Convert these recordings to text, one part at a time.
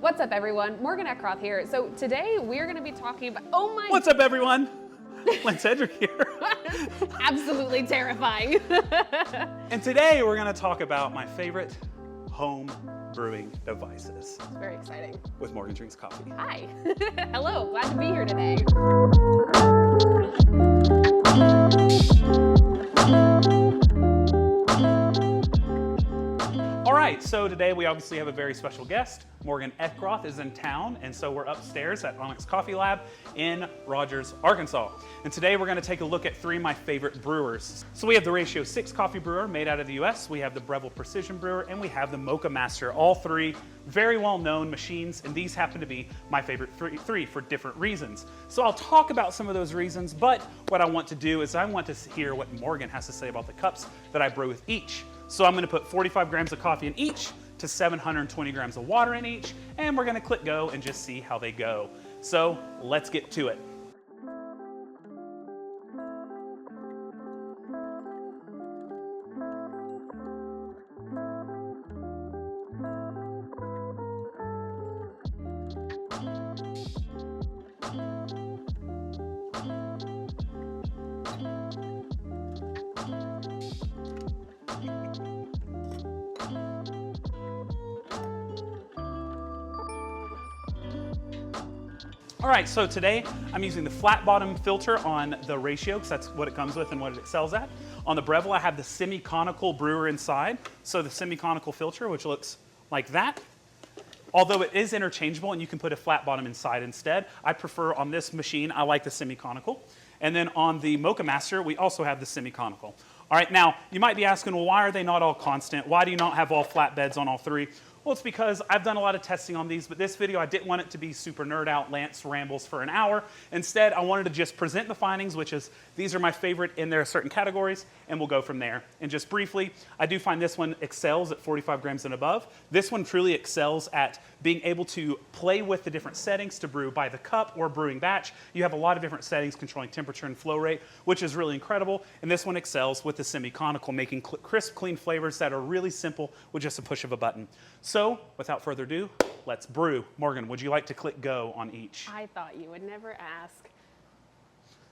What's up, everyone? Morgan Eckroth here. So today we're going to be talking about, oh my. What's up, everyone? Lance Hedrick here. Absolutely terrifying. And today we're going to talk about my favorite home brewing devices. It's very exciting. With Morgan Drinks Coffee. Hi. Hello, glad to be here today. All right, so today we obviously have a very special guest. Morgan Eckroth is in town, and so we're upstairs at Onyx Coffee Lab in Rogers, Arkansas. And today we're going to take a look at three of my favorite brewers. So we have the Ratio 6 coffee brewer made out of the US, we have the Breville Precision brewer, and we have the Mocha Master. All three very well-known machines, and these happen to be my favorite three for different reasons. So I'll talk about some of those reasons, but what I want to do is I want to hear what Morgan has to say about the cups that I brew with each. So I'm going to put 45 grams of coffee in each to 720 grams of water in each, and we're going to click go and just see how they go. So let's get to it. All right, so today I'm using the flat bottom filter on the Ratio because that's what it comes with and what it excels at. On the Breville, I have the semi-conical brewer inside. So the semi-conical filter, which looks like that. Although it is interchangeable and you can put a flat bottom inside instead, I prefer on this machine, I like the semi-conical. And then on the Mocha Master, we also have the semi-conical. All right, now you might be asking, well, why are they not all constant? Why do you not have all flat beds on all three? Well, it's because I've done a lot of testing on these, but this video, I didn't want it to be super nerd out, Lance rambles for an hour. Instead, I wanted to just present the findings, which is these are my favorite in their certain categories, and we'll go from there. And just briefly, I do find this one excels at 45 grams and above. This one truly excels at being able to play with the different settings to brew by the cup or brewing batch. You have a lot of different settings controlling temperature and flow rate, which is really incredible. And this one excels with the semi-conical, making crisp, clean flavors that are really simple with just a push of a button. So, without further ado, let's brew. Morgan, would you like to click go on each? I thought you would never ask.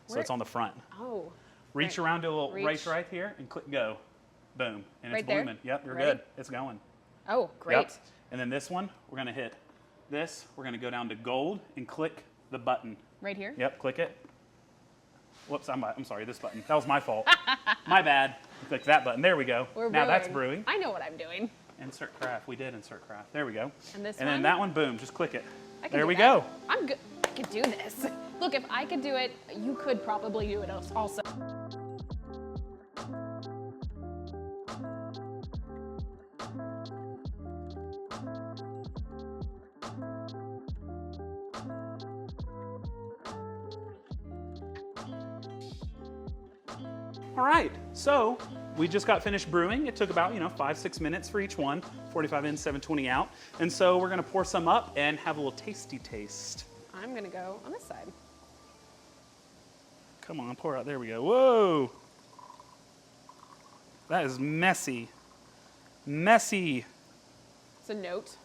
So it's on the front. Oh. Reach around to a little right here and click go. Boom. And right it's blooming. There? Yep, you're Ready? good. It's going. Oh, great. Yep. And then this one, we're going to hit this. We're going to go down to gold and click the button. Right here? Yep, click it. Whoops, I'm sorry, this button. That was my fault. My bad. Click that button. There we go. We're now brewing. That's brewing. I know what I'm doing. Insert craft. We did insert craft. There we go. And this and one? then that one, boom, just click it. There we that. go. I'm good. I could do this. Look, if I could do it, you could probably do it also. All right, so we just got finished brewing. It took about, 5-6 minutes for each one, 45 in, 720 out. And so we're gonna pour some up and have a little tasty taste. I'm gonna go on this side. Come on, pour out, there we go. Whoa. That is messy. Messy. It's a note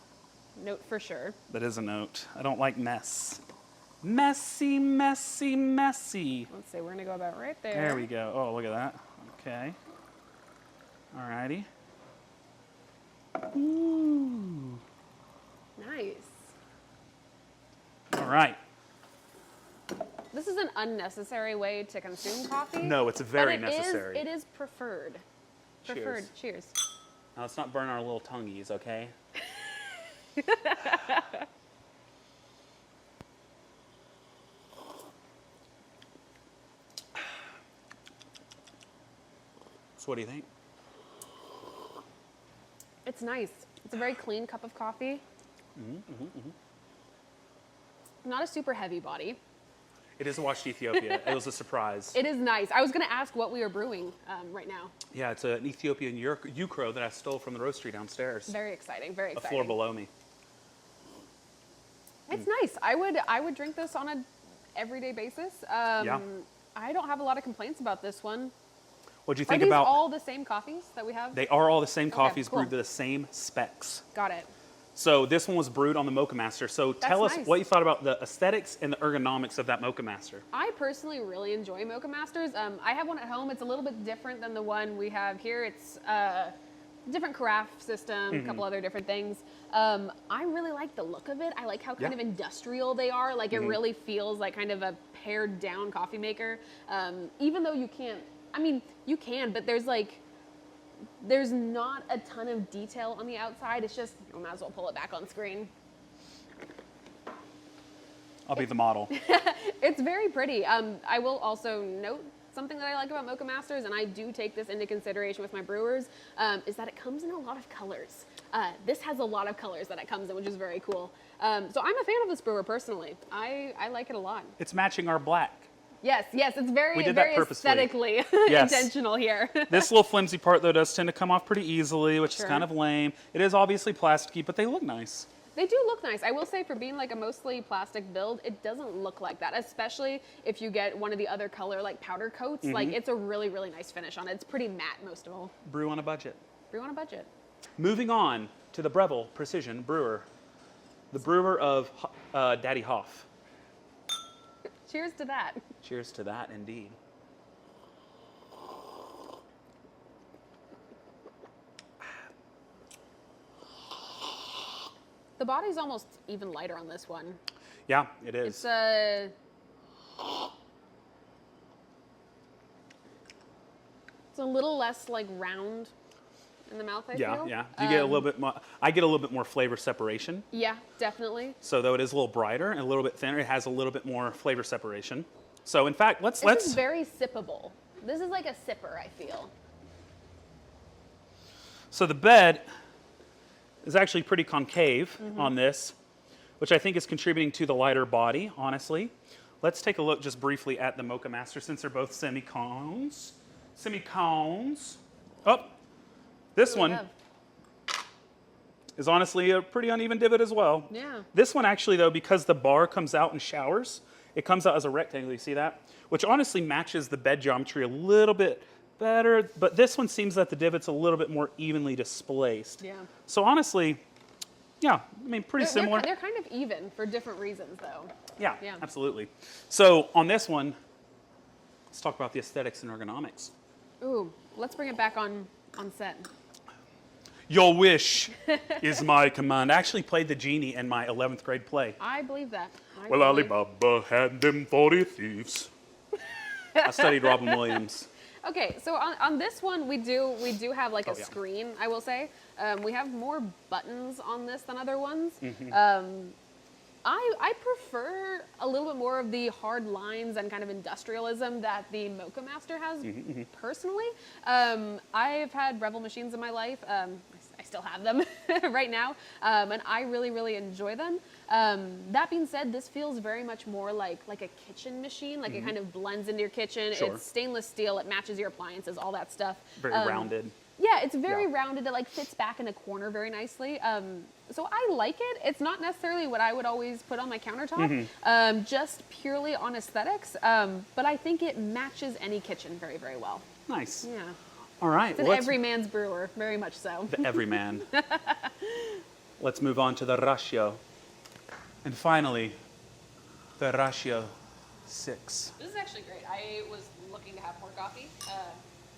for sure. That is a note. I don't like mess. Messy, messy, messy. Let's see, we're gonna go about right there. There we go. Oh, look at that. Okay. All righty. Ooh. Nice. All right. This is an unnecessary way to consume coffee. No, it's very but necessary. It is preferred. Preferred. Cheers. Now let's not burn our little tongues, okay? So what do you think? It's nice. It's a very clean cup of coffee. Not a super heavy body. It is a washed Ethiopia. It was a surprise. It is nice. I was going to ask what we are brewing right now. Yeah, it's an Ethiopian Eckroth that I stole from the roastery downstairs. Very exciting. Very A exciting. floor below me. It's nice. I would drink this on a everyday basis. Yeah. I don't have a lot of complaints about this one. What do you Are think these about? all the same coffees that we have? They are all the same coffees cool. brewed to the same specs. Got it. So this one was brewed on the Mocha Master. So tell us nice. what you thought about the aesthetics and the ergonomics of that Mocha Master. I personally really enjoy Mocha Masters. I have one at home. It's a little bit different than the one we have here. It's a different carafe system, a couple other different things. I really like the look of it. I like how kind of industrial they are. Like it really feels like kind of a pared down coffee maker. Even though you can't, I mean, you can, but there's not a ton of detail on the outside. It's just, you might as well pull it back on screen. I'll be the model. It's very pretty. I will also note something that I like about Mocha Masters, and I do take this into consideration with my brewers, is that it comes in a lot of colors. This has a lot of colors that it comes in, which is very cool. So I'm a fan of this brewer personally. I like it a lot. It's matching our black. Yes, it's very, We did that very purposefully. aesthetically Yes. intentional here. This little flimsy part, though, does tend to come off pretty easily, which is Sure. kind of lame. It is obviously plasticky, but they look nice. They do look nice. I will say, for being like a mostly plastic build, it doesn't look like that, especially if you get one of the other color like powder coats. Like it's a really, really nice finish on it. It's pretty matte most of all. Brew on a budget. Brew on a budget. Moving on to the Breville Precision Brewer. The brewer of Daddy Hoff. Cheers to that. Cheers to that, indeed. The body's almost even lighter on this one. Yeah, it is. It's a little less like round in the mouth, I feel. Yeah. You get a little bit more. I get a little bit more flavor separation. Yeah, definitely. So though it is a little brighter and a little bit thinner, it has a little bit more flavor separation. So in fact, This is very sippable. This is like a sipper, I feel. So the bed is actually pretty concave on this, which I think is contributing to the lighter body, honestly. Let's take a look just briefly at the Mocha Master, since they're both semi-cones. Oh, this What do we one have? is honestly a pretty uneven divot as well. Yeah. This one actually, though, because the bar comes out in showers, it comes out as a rectangle, you see that? Which honestly matches the bed geometry a little bit better, but this one seems that the divot's a little bit more evenly displaced. Yeah. So honestly, yeah, I mean, pretty similar. They're kind of even for different reasons, though. Yeah, Yeah. absolutely. So on this one, let's talk about the aesthetics and ergonomics. Ooh, let's bring it back on set. Your wish is my command. I actually played the genie in my 11th grade play. I believe that. Well, Alibaba had them 40 thieves. I studied Robin Williams. Okay, so on this one, we do have like a yeah. screen, I will say. We have more buttons on this than other ones. I prefer a little bit more of the hard lines and kind of industrialism that the Mocha Master has, personally. I've had Breville machines in my life. I still have them right now, and I really, really enjoy them. That being said, this feels very much more like a kitchen machine. Like it kind of blends into your kitchen. Sure. It's stainless steel. It matches your appliances, all that stuff. Very rounded. Yeah, it's very Yeah. rounded. It like fits back in a corner very nicely. So I like it. It's not necessarily what I would always put on my countertop, just purely on aesthetics. But I think it matches any kitchen very, very well. Nice. Yeah. All right. It's an every man's brewer, very much so. The everyman. Let's move on to the Ratio. And finally, the Ratio 6. This is actually great. I was looking to have more coffee.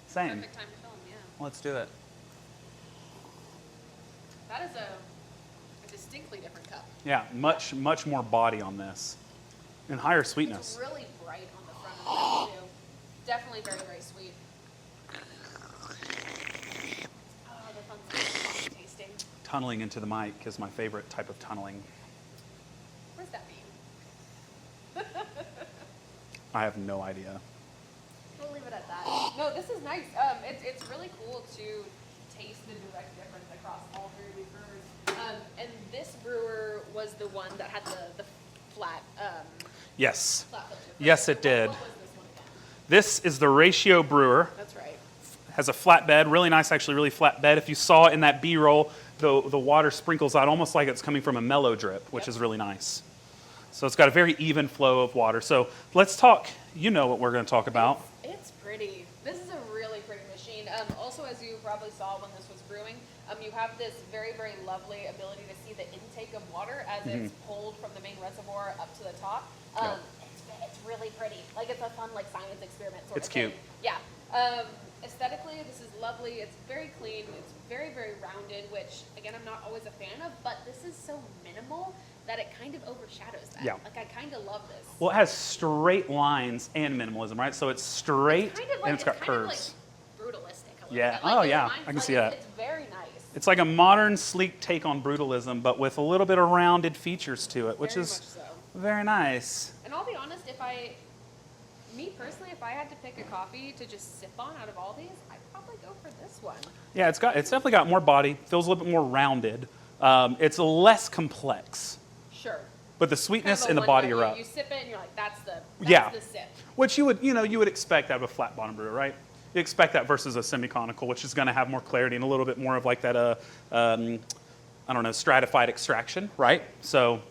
Same. Perfect time to film, yeah. Let's do it. That is a distinctly different cup. Yeah, much more body on this. And higher It's sweetness. really bright on the front of the cup, too. Definitely very, very sweet. Oh, the fun's tasting. Tunneling into the mic is my favorite type of tunneling. What does that mean? I have no idea. We'll leave it at that. No, this is nice. It's really cool to taste the direct difference across all three of these brewers. And this brewer was the one that had the flat, Yes. flat filter. Yes, it did. What was this one again? This is the Ratio Brewer. That's right. Has a flat bed, really nice, actually, really flat bed. If you saw in that B-roll, the water sprinkles out almost like it's coming from a mellow drip, which is really nice. So it's got a very even flow of water. So let's talk, you know what we're going to talk about. It's pretty. This is a really pretty machine. Also, as you probably saw when this was brewing, You have this very, very lovely ability to see the intake of water as it's pulled from the main reservoir up to the top. It's really pretty. Like, it's a fun, like, science experiment sort It's of thing. cute. Yeah. Aesthetically, this is lovely. It's very clean. It's very, very rounded, which, again, I'm not always a fan of, but this is so minimal that it kind of overshadows that. Yeah. Like, I kind of love this. Well, it has straight lines and minimalism, right? So it's straight Kind of like, and it's got kind curves. of like brutalistic a little Yeah. bit. Like, Oh, it yeah. reminds- I can like, see that. It's very nice. It's like a modern, sleek take on brutalism, but with a little bit of rounded features to it, which Very is much so. very nice. And I'll be honest, me personally, if I had to pick a coffee to just sip on out of all these, I'd probably go for this one. Yeah, it's definitely got more body, feels a little bit more rounded. It's less complex, Sure. but the sweetness Kind and of the a body one-note, are up. You sip it and you're like, that's the sip. Which you would expect out of a flat bottom brewer, right? You expect that versus a semi-conical, which is going to have more clarity and a little bit more of like that, I don't know, stratified extraction, right? So,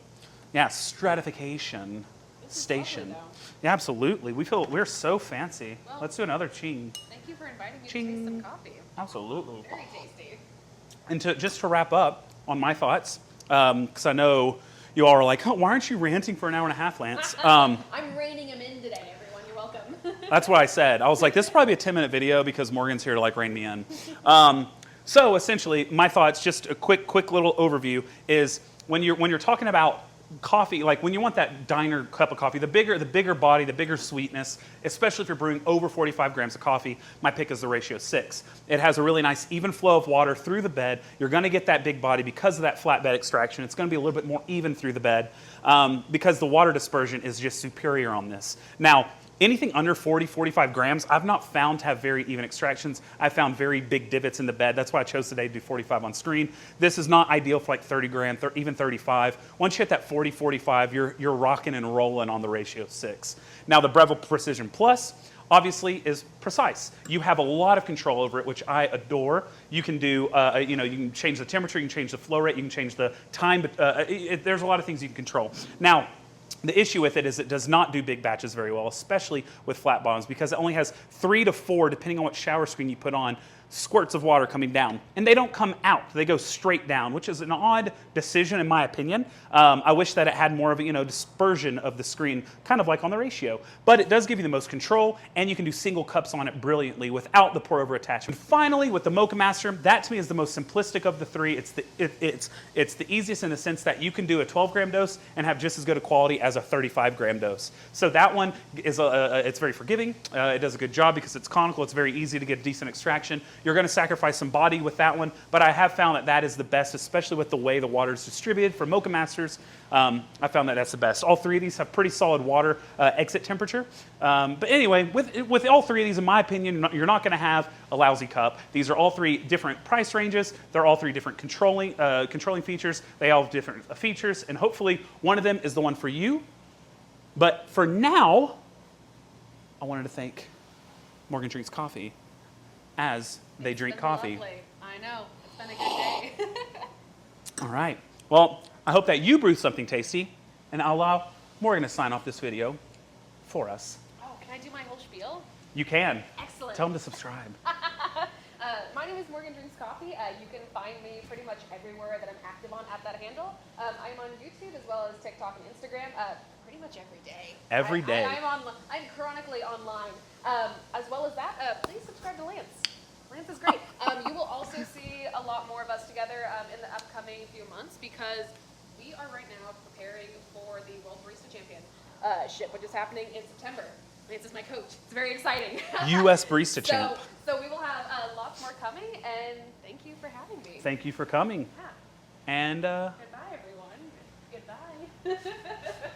yeah, stratification station. Lovely, Yeah, absolutely. We're so fancy. Well, Let's do another ching. Thank you for inviting me Ching. to taste some coffee. Absolutely. Very tasty. And just to wrap up on my thoughts, because I know you all are like, oh, why aren't you ranting for an hour and a half, Lance? I'm reining him in today, everyone. You're welcome. That's what I said. I was like, this will probably be a 10-minute video because Morgan's here to like rein me in. So essentially, my thoughts, just a quick little overview, is when you're talking about coffee, like when you want that diner cup of coffee, the bigger body, the bigger sweetness, especially if you're brewing over 45 grams of coffee, my pick is the ratio 6. It has a really nice even flow of water through the bed. You're going to get that big body because of that flatbed extraction. It's going to be a little bit more even through the bed because the water dispersion is just superior on this. Now, anything under 40, 45 grams, I've not found to have very even extractions. I found very big divots in the bed. That's why I chose today to do 45 on screen. This is not ideal for like 30 gram, even 35. Once you hit that 40, 45, you're rocking and rolling on the ratio 6. Now the Breville Precision Plus obviously is precise. You have a lot of control over it, which I adore. You can do, you can change the temperature, you can change the flow rate, you can change the time, but there's a lot of things you can control. Now, the issue with it is it does not do big batches very well, especially with flat bottoms, because it only has 3 to 4, depending on what shower screen you put on, squirts of water coming down. And they don't come out. They go straight down, which is an odd decision in my opinion. I wish that it had more of a dispersion of the screen, kind of like on the ratio. But it does give you the most control, and you can do single cups on it brilliantly without the pour over attachment. And finally, with the Mocha Master, that to me is the most simplistic of the three. It's the easiest in the sense that you can do a 12 gram dose and have just as good a quality as a 35 gram dose. So that one is it's very forgiving. It does a good job because it's conical. It's very easy to get decent extraction. You're going to sacrifice some body with that one, but I have found that is the best, especially with the way the water is distributed for Mocha Masters. I found that that's the best. All three of these have pretty solid water exit temperature. But anyway, with all three of these, in my opinion, you're not going to have a lousy cup. These are all three different price ranges. They're all three different controlling features. They all have different features, and hopefully one of them is the one for you. But for now, I wanted to thank Morgan Drinks Coffee as they drink coffee. Lovely. I know. It's been a good day. All right. Well, I hope that you brew something tasty, and I'll allow Morgan to sign off this video for us. Oh, can I do my whole spiel? You can. Excellent. Tell them to subscribe. My name is Morgan Drinks Coffee. You can find me pretty much everywhere that I'm active on at that handle. I'm on YouTube as well as TikTok and Instagram pretty much every day. Every day. I'm chronically online. As well as that, please subscribe to Lance. Lance is great. You will also see a lot more of us together in the upcoming few months because we are right now preparing for the World Barista Championship, which is happening in September. Lance is my coach. It's very exciting. U.S. Barista Champ. So we will have lots more coming, and thank you for having me. Thank you for coming. Yeah. And Goodbye, everyone. Goodbye.